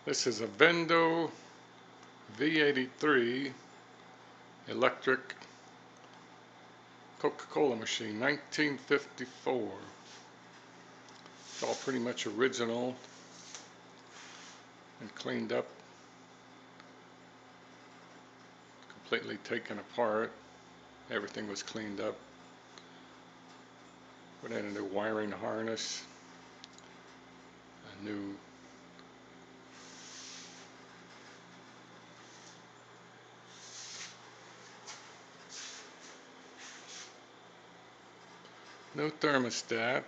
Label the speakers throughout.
Speaker 1: This is a Vendo V-83 electric coca-cola machine, 1954. It's all pretty much original and cleaned up, completely taken apart. Everything was cleaned up. Put in a new wiring harness, a new thermostat.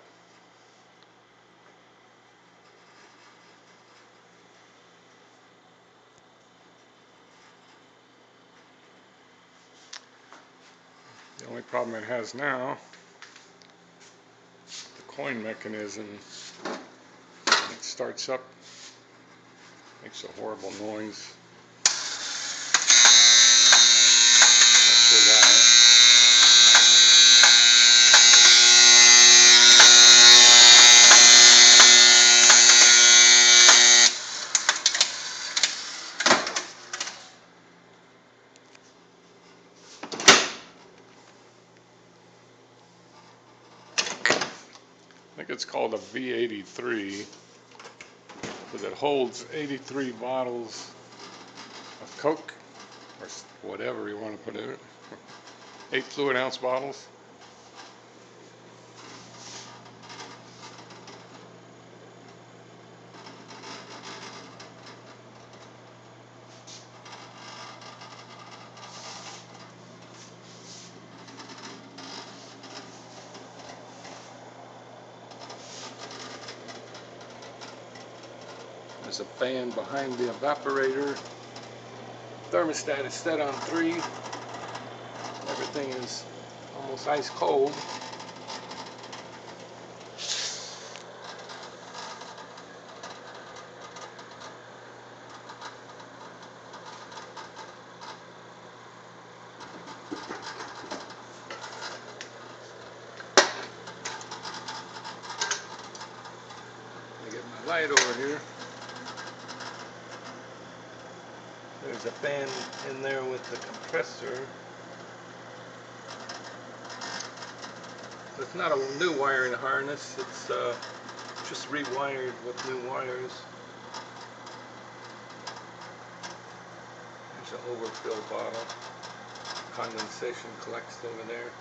Speaker 1: The only problem it has now, the coin mechanism. It starts up, makes a horrible noise. Not sure why. I think it's called a V-83 because it holds 83 bottles of Coke, or whatever you want to put in it. 8 fluid ounce bottles. There's a fan behind the evaporator. Thermostat is set on 3. Everything is almost ice cold. Let me get my light over here. There's a fan in there with the compressor. It's not a new wiring harness, it's just rewired with new wires. There's an overfill bottle. Condensation collects over there.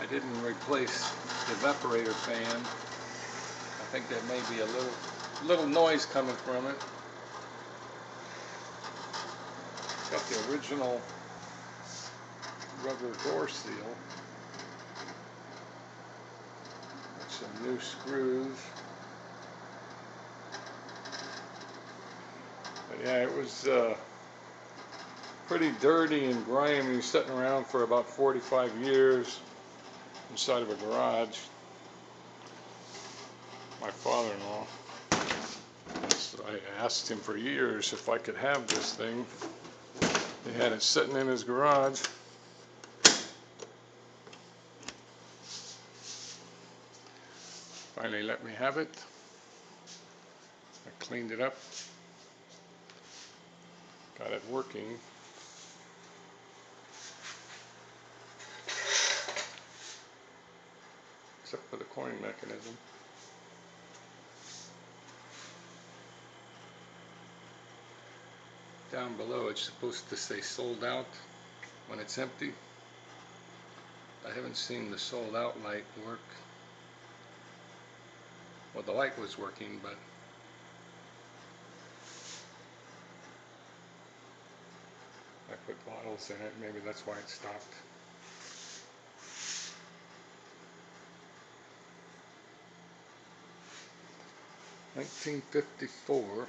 Speaker 1: I didn't replace the evaporator fan. I think there may be a little noise coming from it. It's got the original rubber door seal. Some new screws. But yeah, it was pretty dirty and grimy, sitting around for about 45 years inside of a garage. My father-in-law. So I asked him for years if I could have this thing. He had it sitting in his garage. Finally let me have it. I cleaned it up. Got it working. Except for the coin mechanism. Down below it's supposed to say sold out when it's empty. I haven't seen the sold out light work. Well, the light was working, but I put bottles in it. Maybe that's why it stopped. $1954.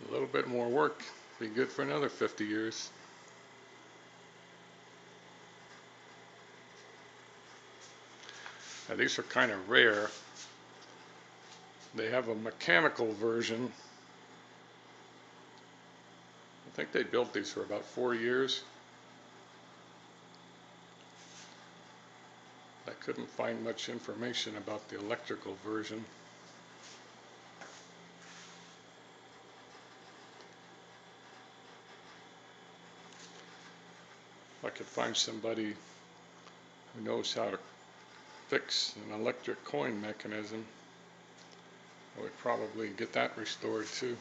Speaker 1: A little bit more work. Be good for another 50 years. Now, these are kind of rare. They have a mechanical version. I think they built these for about 4 years. couldn't find much information about the electrical version. If I could find somebody who knows how to fix an electric coin mechanism, I would probably get that restored too.